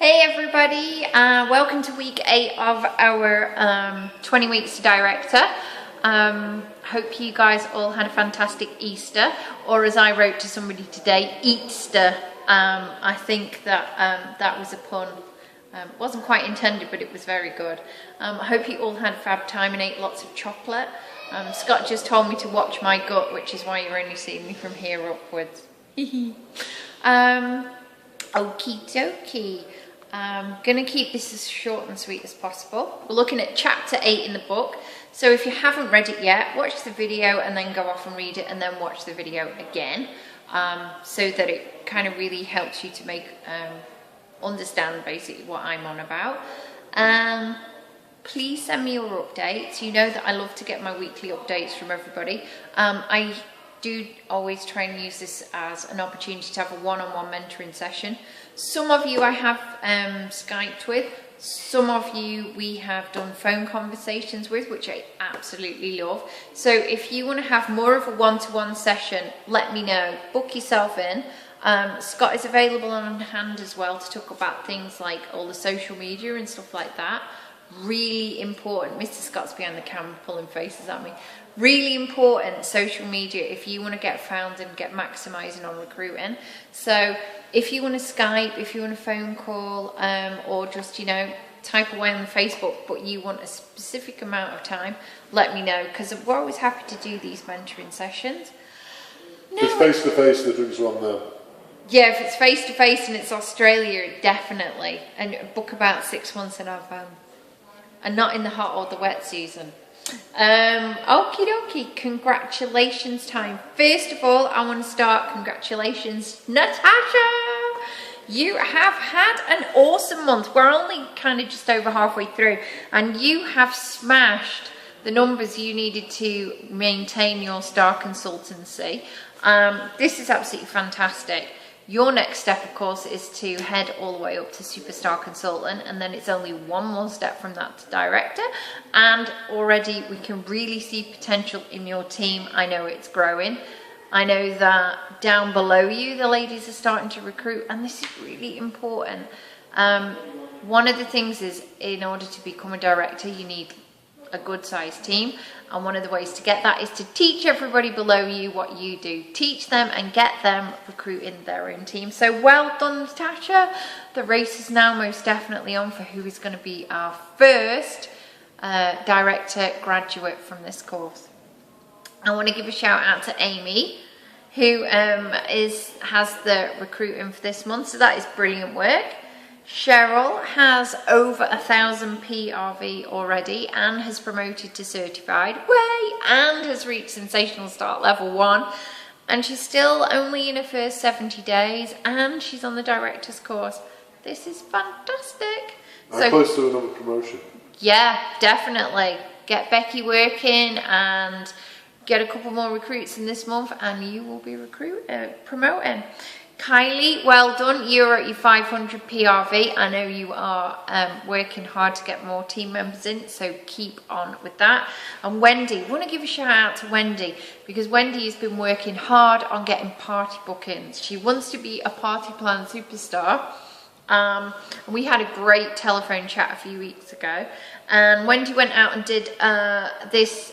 Hey everybody, welcome to week 8 of our 20 weeks to director. Hope you guys all had a fantastic Easter, or as I wrote to somebody today, Eatster. I think that that was a pun. Wasn't quite intended, but it was very good. I hope you all had a fab time and ate lots of chocolate. Scott just told me to watch my gut, which is why you're only seeing me from here upwards. Okie dokie. I'm going to keep this as short and sweet as possible. We're looking at chapter 8 in the book. So if you haven't read it yet, watch the video and then go off and read it and then watch the video again. So that it kind of really helps you to make understand basically what I'm on about. Please send me your updates. You know that I love to get my weekly updates from everybody. I do always try and use this as an opportunity to have a one-on-one mentoring session. Some of you I have Skyped with, some of you we have done phone conversations with, which I absolutely love. So if you want to have more of a one-to-one session, let me know. Book yourself in. Scott is available on hand as well to talk about things like all the social media and stuff like that. Really important. Mr. Scott's behind the camera pulling faces at me. Really important social media if you want to get found and get maximising on recruiting. So if you want to Skype, if you want a phone call, or just, you know, type away on Facebook, but you want a specific amount of time, let me know, because we're always happy to do these mentoring sessions. No. It's face to face, the drinks are on there. Yeah, if it's face to face and it's Australia, definitely. And book about 6 months in advance. And not in the hot or the wet season. Okie dokie, congratulations time. First of all, I want to start, congratulations, Natasha! You have had an awesome month. We're only kind of just over halfway through, and you have smashed the numbers you needed to maintain your star consultancy. This is absolutely fantastic. Your next step, of course, is to head all the way up to superstar consultant, and then it's only one more step from that to director. And already we can really see potential in your team. I know it's growing. I know that down below you, the ladies are starting to recruit, and this is really important. One of the things is, in order to become a director, you need a good sized team, and one of the ways to get that is to teach everybody below you what you do. Teach them and get them recruiting their own team. So well done, Natasha. The race is now most definitely on for who is going to be our first director graduate from this course. I want to give a shout out to Amy, who has the recruiting for this month, so that is brilliant work. Cheryl has over 1,000 PRV already and has promoted to certified, way, and has reached sensational start level 1, and she's still only in her first 70 days and she's on the director's course. This is fantastic. I'm close to another promotion. Yeah, definitely. Get Becky working and get a couple more recruits in this month and you will be promoting. Kylie, well done. You're at your 500 PRV. I know you are working hard to get more team members in, so keep on with that. And Wendy, I want to give a shout out to Wendy, because Wendy has been working hard on getting party bookings. She wants to be a party plan superstar. And we had a great telephone chat a few weeks ago, and Wendy went out and did this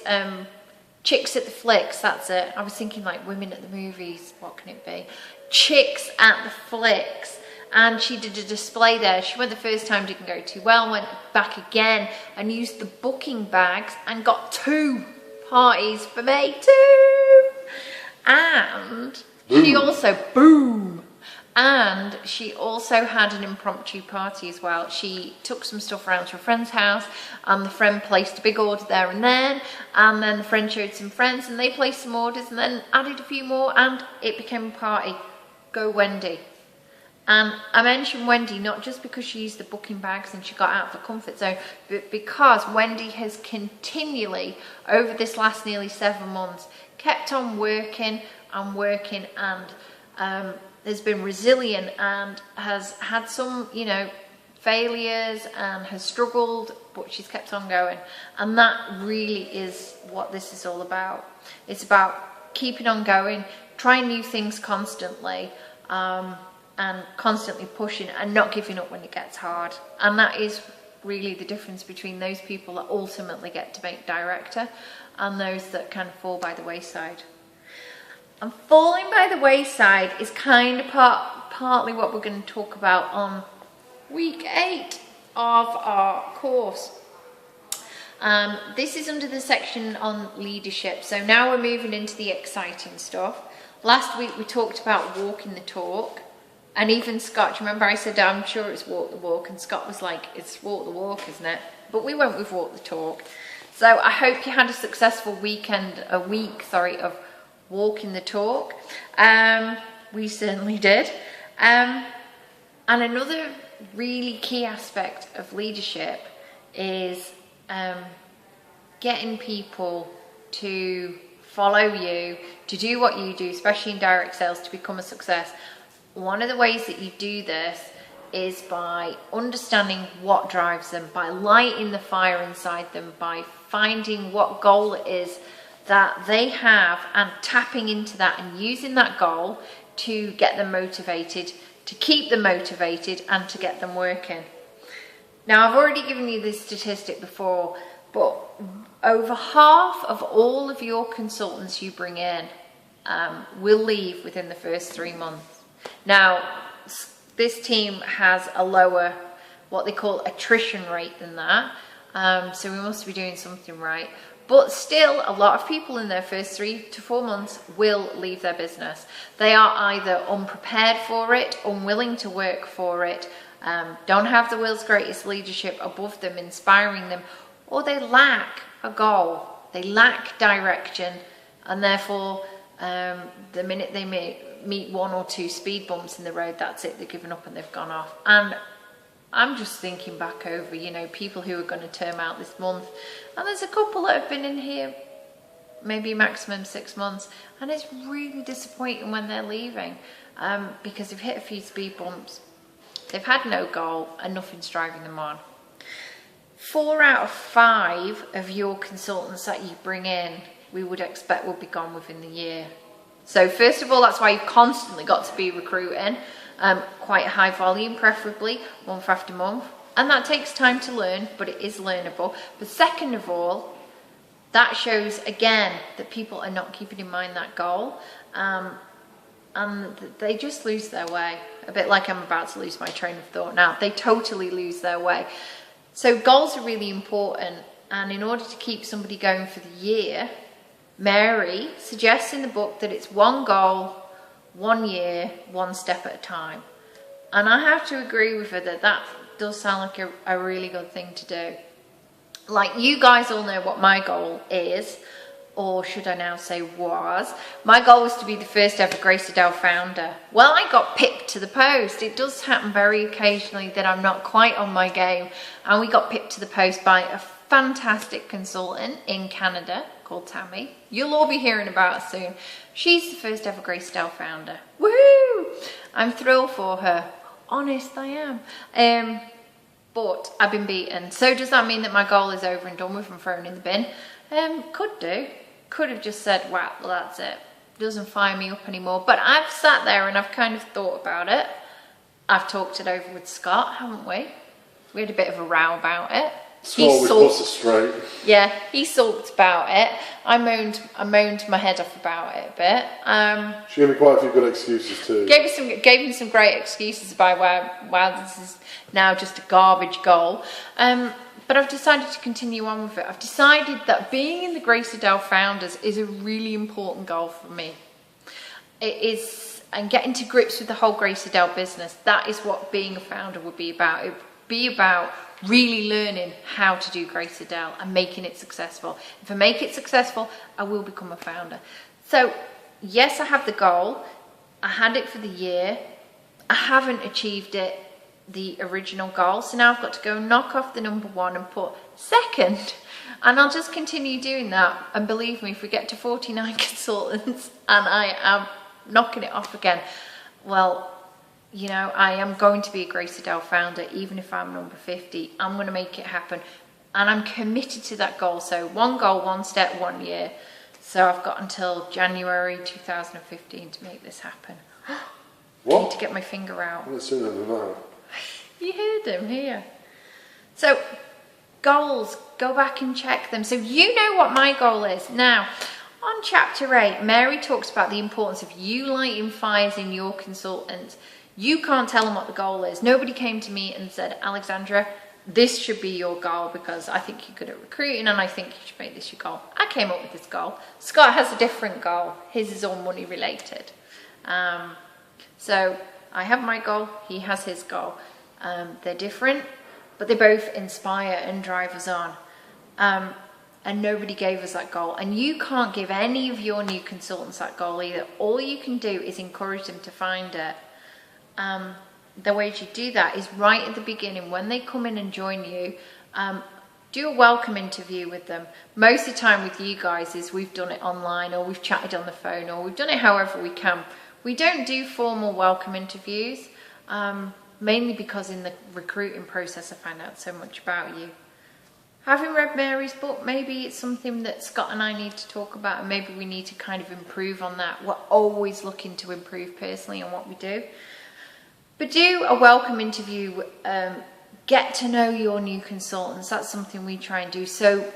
Chicks at the Flicks, that's it. I was thinking like women at the movies, what can it be? Chicks at the Flicks, and she did a display there. She went the first time, didn't go too well, went back again and used the booking bags and got 2 parties for me, 2. And she also, boom, and she also had an impromptu party as well. She took some stuff around to a friend's house, and the friend placed a big order there and then the friend showed some friends and they placed some orders and then added a few more, and it became a party. Go Wendy. And I mentioned Wendy not just because she used the booking bags and she got out of her comfort zone, but because Wendy has continually, over this last nearly 7 months, kept on working and working, and has been resilient and has had some, you know, failures and has struggled, but she's kept on going. And that really is what this is all about. It's about keeping on going, trying new things constantly, and constantly pushing and not giving up when it gets hard. And that is really the difference between those people that ultimately get to make director and those that kind of fall by the wayside. And falling by the wayside is kind of partly what we're going to talk about on week 8 of our course. This is under the section on leadership. So now we're moving into the exciting stuff. Last week we talked about walking the talk. And even Scott, do you remember I said, I'm sure it's walk the walk, and Scott was like, it's walk the walk, isn't it? But we went with walk the talk. So I hope you had a successful week of walking the talk. We certainly did. And another really key aspect of leadership is getting people to follow you, to do what you do, especially in direct sales, to become a success. One of the ways that you do this is by understanding what drives them, by lighting the fire inside them, by finding what goal it is that they have and tapping into that and using that goal to get them motivated, to keep them motivated, and to get them working. Now, I've already given you this statistic before, but over half of all of your consultants you bring in will leave within the first 3 months. Now, this team has a lower, what they call attrition rate than that, so we must be doing something right. But still, a lot of people in their first 3 to 4 months will leave their business. They are either unprepared for it, unwilling to work for it, don't have the world's greatest leadership above them, inspiring them, or they lack a goal, they lack direction, and therefore the minute they meet 1 or 2 speed bumps in the road, that's it, they've given up and they've gone off. And I'm just thinking back over, people who are going to term out this month, and there's a couple that have been in here maybe maximum 6 months, and it's really disappointing when they're leaving because they've hit a few speed bumps, they've had no goal, and nothing's driving them on. 4 out of 5 of your consultants that you bring in, we would expect will be gone within the year. So first of all, that's why you've constantly got to be recruiting, quite a high volume, preferably month after month. And that takes time to learn, but it is learnable. But second of all, that shows again that people are not keeping in mind that goal, and they just lose their way. A bit like I'm about to lose my train of thought now. They totally lose their way. So goals are really important, and in order to keep somebody going for the year, Mary suggests in the book that it's 1 goal, 1 year, 1 step at a time. And I have to agree with her that does sound like a really good thing to do. Like, you guys all know what my goal is, or should I now say was. My goal was to be the first ever Grace Adele founder. Well, I got pipped to the post. It does happen very occasionally that I'm not quite on my game, and we got pipped to the post by a fantastic consultant in Canada called Tammy. You'll all be hearing about her soon. She's the first ever Grace Adele founder. Woohoo! I'm thrilled for her. Honest, I am. But I've been beaten. So does that mean that my goal is over and done with and thrown in the bin? Could do. Could have just said, wow, well, that's it. Doesn't fire me up anymore. But I've sat there and I've kind of thought about it. I've talked it over with Scott, haven't we? We had a bit of a row about it. Scott was straight. Yeah, he sulked about it. I moaned my head off about it a bit. She gave me quite a few good excuses too. Gave him some great excuses about why this is now just a garbage goal. But I've decided to continue on with it. I've decided that being in the Grace Adele Founders is a really important goal for me. It is, and getting to grips with the whole Grace Adele business. That is what being a founder would be about. It would be about really learning how to do Grace Adele and making it successful. If I make it successful, I will become a founder. So yes, I have the goal. I had it for the year. I haven't achieved it, the original goal. So now I've got to go knock off the number 1 and put second. And I'll just continue doing that. And believe me, if we get to 49 consultants and I am knocking it off again, well, I am going to be a Grace Adele founder, even if I'm number 50. I'm going to make it happen. And I'm committed to that goal. So 1 goal, 1 step, 1 year. So I've got until January 2015 to make this happen. What? I need to get my finger out. I haven't seen them now. You heard him here. So, goals, go back and check them. So you know what my goal is. Now, on chapter 8, Mary talks about the importance of you lighting fires in your consultants. You can't tell them what the goal is. Nobody came to me and said, Alexandra, this should be your goal because I think you're good at recruiting and I think you should make this your goal. I came up with this goal. Scott has a different goal. His is all money related. So I have my goal. He has his goal. They're different, but they both inspire and drive us on. And nobody gave us that goal. And you can't give any of your new consultants that goal either. All you can do is encourage them to find it. The way you do that is right at the beginning when they come in and join you. Do a welcome interview with them. Most of the time with you guys is we've done it online or we've chatted on the phone or we've done it however we can. We don't do formal welcome interviews. Mainly because in the recruiting process I find out so much about you. Having read Mary's book, maybe it's something that Scott and I need to talk about and maybe we need to kind of improve on that. We're always looking to improve personally on what we do. But do a welcome interview, get to know your new consultants. That's something we try and do. So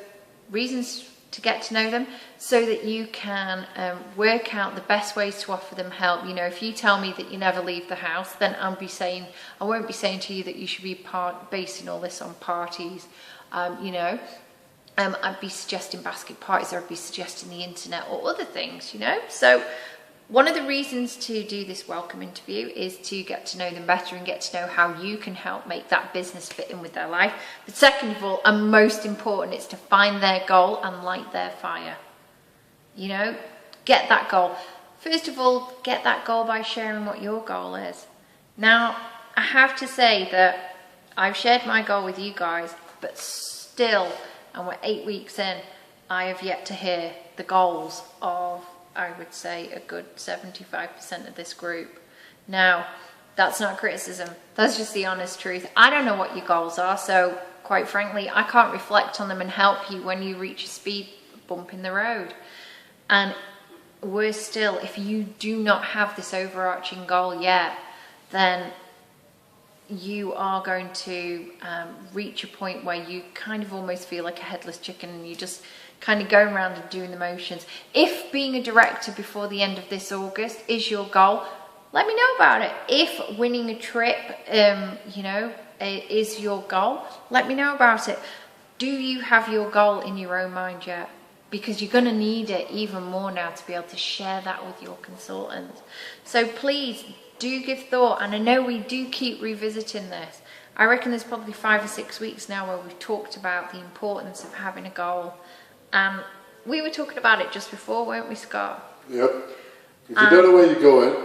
reasons to get to know them so that you can work out the best ways to offer them help. You know, if you tell me that you never leave the house, then I won't be saying to you that you should be basing all this on parties. I'd be suggesting basket parties or I'd be suggesting the internet or other things, you know. So one of the reasons to do this welcome interview is to get to know them better and get to know how you can help make that business fit in with their life. But second of all, and most important, it's to find their goal and light their fire. You know, get that goal. First of all, get that goal by sharing what your goal is. Now, I have to say that I've shared my goal with you guys, but still, and we're 8 weeks in, I have yet to hear the goals of, I would say, a good 75% of this group. Now, that's not criticism. That's just the honest truth. I don't know what your goals are, so quite frankly, I can't reflect on them and help you when you reach a speed bump in the road. And worse still, if you do not have this overarching goal yet, then you are going to reach a point where you kind of almost feel like a headless chicken and you just kind of going around and doing the motions. If being a director before the end of this August is your goal, let me know about it. If winning a trip, is your goal, let me know about it. Do you have your goal in your own mind yet? Because you're going to need it even more now to be able to share that with your consultants. So please do give thought, and I know we do keep revisiting this. I reckon there's probably 5 or 6 weeks now where we've talked about the importance of having a goal. We were talking about it just before, weren't we, Scott? Yep. If you don't know where you're going,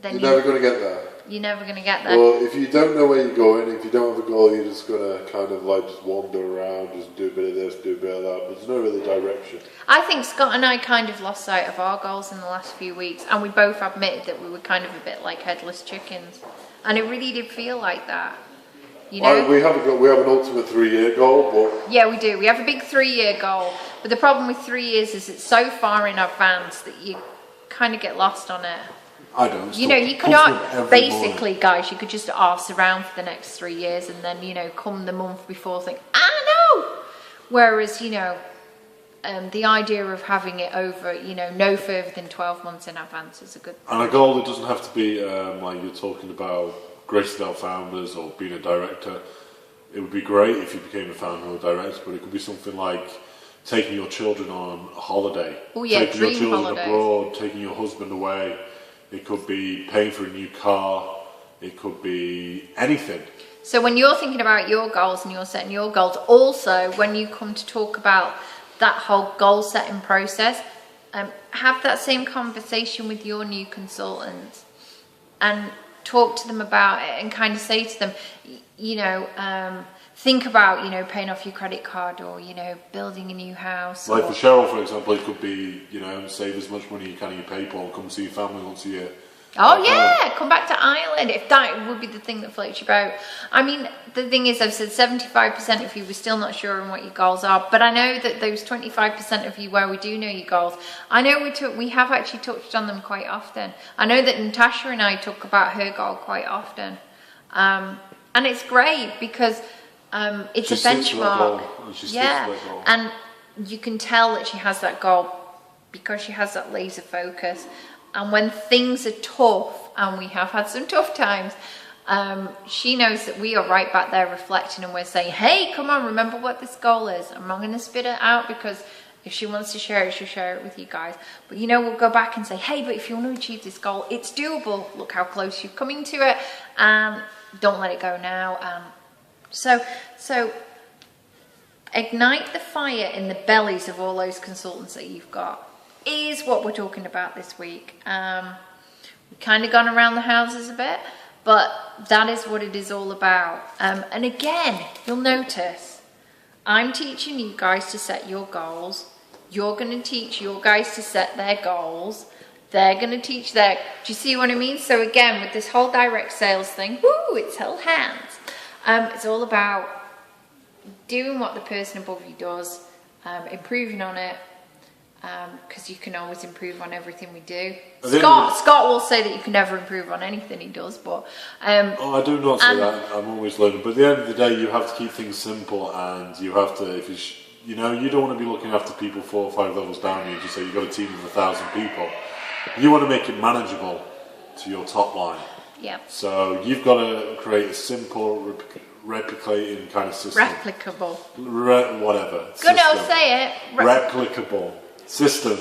then you're never going to get there. You're never going to get there. Well, if you don't know where you're going, if you don't have a goal, you're just going to kind of like just wander around, just do a bit of this, do a bit of that, but there's no really direction. I think Scott and I kind of lost sight of our goals in the last few weeks, and we both admitted that we were kind of a bit like headless chickens, and it really did feel like that. You know? We have an ultimate 3-year goal, but yeah, we do. We have a big 3-year goal, but the problem with 3 years is it's so far in advance that you kind of get lost on it. I don't. You know, you could basically, guys, you could just arse around for the next 3 years, and then come the month before, think, no. Whereas the idea of having it over, no further than 12 months in advance is a good. And a goal that doesn't have to be like you're talking about. Graced out founders or being a director. It would be great if you became a founder or a director, but it could be something like taking your children on a holiday, taking your children abroad, taking your husband away. It could be paying for a new car. It could be anything. So when you're thinking about your goals and you're setting your goals, also when you come to talk about that whole goal setting process, have that same conversation with your new consultants and talk to them about it and kind of say to them, think about, paying off your credit card or, building a new house. Like for Cheryl, for example, it could be, save as much money you can in your PayPal, come see your family once a year. Oh yeah, come back to Ireland if that would be the thing that floats your boat. I mean, the thing is, I've said 75% of you were still not sure on what your goals are, but I know that those 25% of you where we do know your goals, I know we have actually touched on them quite often. I know that Natasha and I talk about her goal quite often, and it's great because it's a benchmark. Yeah, and you can tell that she has that goal because she has that laser focus. And when things are tough, and we have had some tough times, she knows that we are right back there reflecting, and we're saying, hey, come on, remember what this goal is. I'm not going to spit it out because if she wants to share it, she'll share it with you guys. But you know, we'll go back and say, hey, but if you want to achieve this goal, it's doable. Look how close you're coming to it. Don't let it go now. So ignite the fire in the bellies of all those consultants that you've got. Is what we're talking about this week. We've kind of gone around the houses a bit, but that is what it is all about. And again, you'll notice I'm teaching you guys to set your goals. You're going to teach your guys to set their goals. They're going to teach their... Do you see what I mean? So again, with this whole direct sales thing, woo, it's held hands. It's all about doing what the person above you does, improving on it, because you can always improve on everything we do. Scott will say that you can never improve on anything he does, but I do not say that. I'm always learning. But at the end of the day, you have to keep things simple, and you have to, if you know, you don't want to be looking after people 4 or 5 levels down. You just say you've got a team of 1,000 people. You want to make it manageable to your top line. Yeah. So you've got to create a simple, replicating kind of system. Replicable. Whatever. Good, I'll say it. Replicable system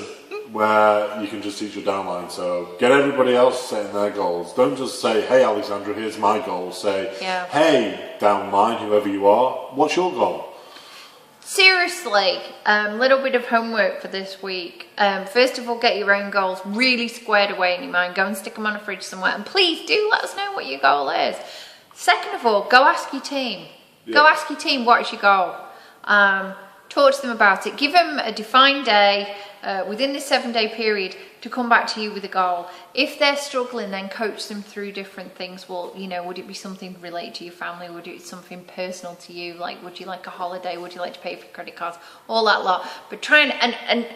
where you can just teach your downline. So get everybody else setting their goals. Don't just say, hey Alexandra, here's my goal. Say, hey downline, whoever you are, what's your goal? Seriously, little bit of homework for this week. First of all, get your own goals really squared away in your mind. Go and stick them on a fridge somewhere, and please do let us know what your goal is. Second of all, go ask your team. Go ask your team, what is your goal? Talk to them about it. Give them a defined day within this 7-day period to come back to you with a goal. If they're struggling, then coach them through different things. Well, you know, would it be something related to your family? Would it be something personal to you? Like, would you like a holiday? Would you like to pay for credit cards? All that lot. But try and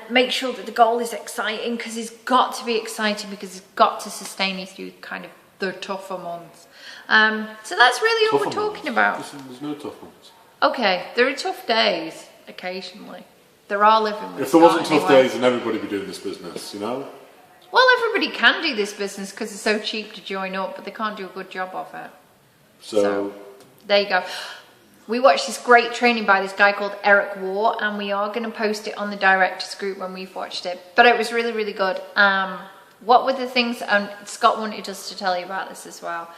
make sure that the goal is exciting, because it's got to be exciting, because it's got to sustain you through kind of the tougher months. So that's really all we're talking about. There's no tough months. Okay, there are tough days occasionally. There are living with. If there wasn't tough days, then everybody would be doing this business, you know? Well, everybody can do this business because it's so cheap to join up, but they can't do a good job of it. So there you go. We watched this great training by this guy called Eric War, and we are going to post it on the directors group when we've watched it. But it was really, really good. What were the things, and Scott wanted us to tell you about this as well.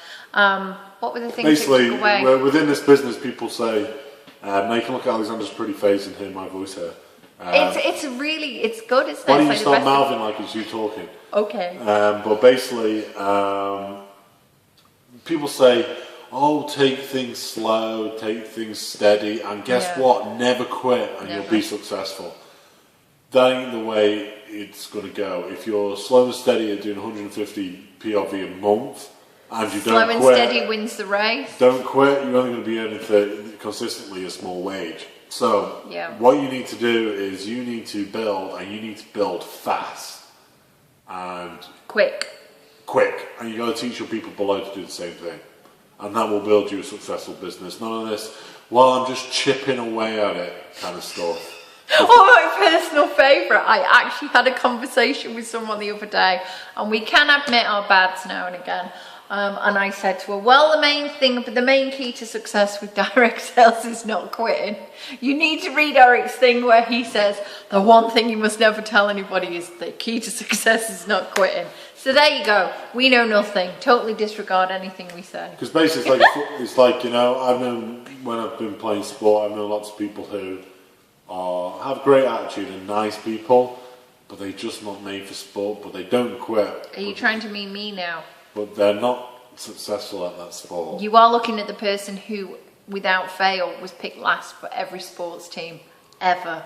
What were the things basically, that took away? Within this business, people say, now you can look at Alexandra's pretty face and hear my voice here. It's good, isn't it? Why don't you start mouthing like it's you talking? Okay. But basically, people say, oh, take things slow, take things steady, and guess what? Never quit and you'll be successful. That ain't the way it's going to go. If you're slow and steady at doing 150 PRV a month, and you don't quit... Slow and steady wins the race. Don't quit, you're only going to be earning consistently a small wage. So, what you need to do is you need to build, and you need to build fast. And... Quick. And you got to teach your people below to do the same thing. And that will build you a successful business. None of this, well, I'm just chipping away at it kind of stuff. Oh, my personal favourite. I actually had a conversation with someone the other day, and we can admit our bads now and again. And I said to her, well, the main key to success with direct sales is not quitting. You need to read Eric's thing where he says, the one thing you must never tell anybody is the key to success is not quitting. So there you go. We know nothing. Totally disregard anything we say. Because basically, it's like, you know, I've known, when I've been playing sport, I've known lots of people who have great attitude and nice people, but they're just not made for sport, but they don't quit. Are you trying to mean me now? But they're not successful at that sport. You are looking at the person who, without fail, was picked last for every sports team ever.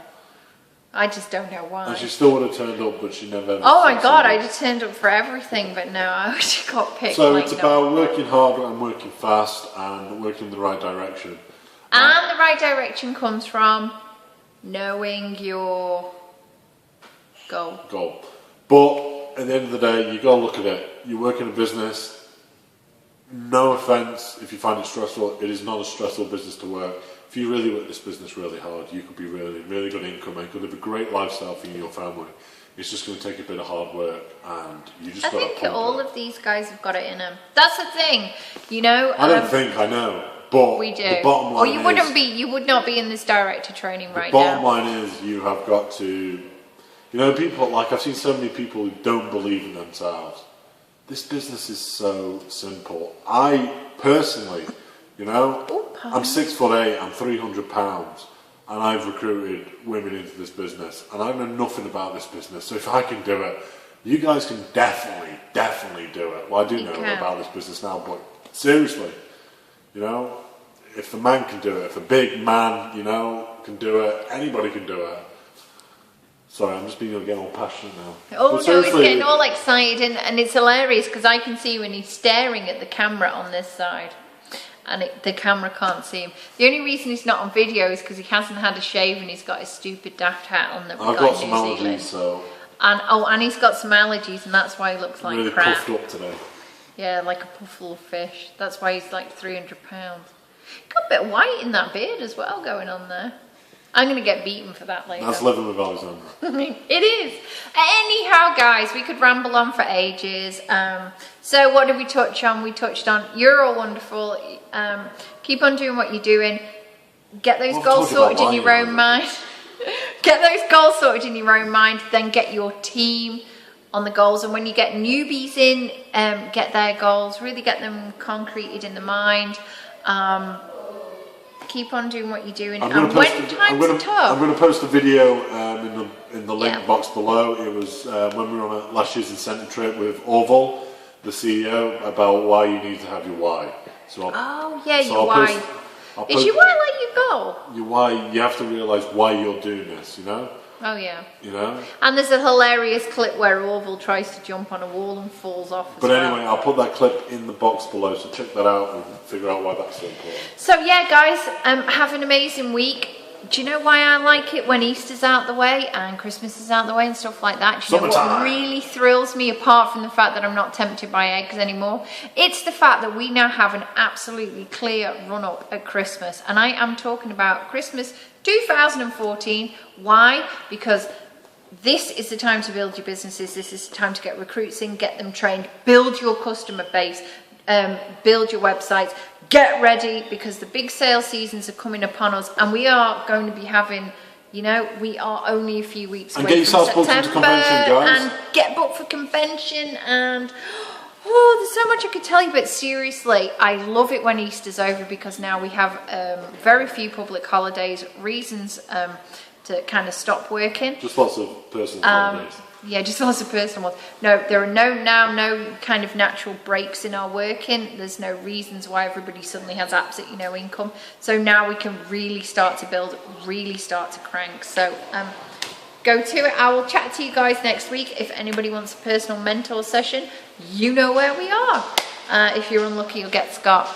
I just don't know why. And she still would have turned up, but she never. Oh my God! I just turned up for everything, but no, I just got picked. So like it's about working hard and working fast and working in the right direction. And the right direction comes from knowing your goal. But at the end of the day, you got to look at it. You work in a business. No offense if you find it stressful, it is not a stressful business to work. If you really work this business really hard, you could be really, really good income and could live a great lifestyle for you and your family. It's just going to take a bit of hard work, and you just got to. I think all of these guys have got it in them. That's the thing, you know. I don't think I know, but we do. The bottom line you would not be in this director training right now. The bottom line is you have got to, you know, people like I've seen so many people who don't believe in themselves. This business is so simple. I personally, you know, I'm 6'8", I'm 300 pounds, and I've recruited women into this business, and I know nothing about this business. So if I can do it, you guys can definitely do it. Well, I do know about this business now, but seriously, you know, if the man can do it, if a big man, you know, can do it, anybody can do it. Sorry, I'm just getting all passionate now. Oh no, he's getting all excited, and it's hilarious because I can see when he's staring at the camera on this side, and the camera can't see him. The only reason he's not on video is because he hasn't had a shave and he's got his stupid daft hat on that we I've got got in some New Zealand. allergies, so... And he's got some allergies, and that's why he looks like really crap. puffed up today. Yeah, like a puffle of fish. That's why he's like 300 pounds. Got a bit of white in that beard as well going on there. I'm going to get beaten for that later. That's living with Alexandra. It is. Anyhow, guys, we could ramble on for ages. So what did we touch on? We touched on you're all wonderful. Keep on doing what you're doing. Get those goals sorted in your own mind. Get those goals sorted in your own mind. Then get your team on the goals. And when you get newbies in, get their goals. Really get them concreted in the mind. Keep on doing what you're doing, and when time's tough. I'm going to post a video in the link box below. It was when we were on last year's incentive trip with Orville, the CEO, about why you need to have your why. So your why. Is your why like your goal? Your why, you have to realise why you're doing this, you know? Oh yeah. You know? And there's a hilarious clip where Orville tries to jump on a wall and falls off as well. Anyway, I'll put that clip in the box below, so check that out and figure out why that's so important. So yeah, guys, have an amazing week. Do you know why I like it when Easter's out the way and Christmas is out the way and stuff like that? Do you know what really thrills me, apart from the fact that I'm not tempted by eggs anymore? It's the fact that we now have an absolutely clear run-up at Christmas. And I am talking about Christmas 2014. Why? Because this is the time to build your businesses. This is the time to get recruits in, get them trained, build your customer base, build your websites. Get ready, because the big sales seasons are coming upon us, and we are going to be having, you know, we are only a few weeks away from September, booked into convention, guys. And get booked for convention, and there's so much I could tell you, but seriously, I love it when Easter's over, because now we have very few public holidays, reasons to kind of stop working. Just lots of personal holidays. Yeah, just lots of personal ones. No, there are no kind of natural breaks in our working. There's no reasons why everybody suddenly has absolutely no income. So now we can really start to build, really start to crank. So go to it. I will chat to you guys next week. If anybody wants a personal mentor session, you know where we are. If you're unlucky, you'll get Scott.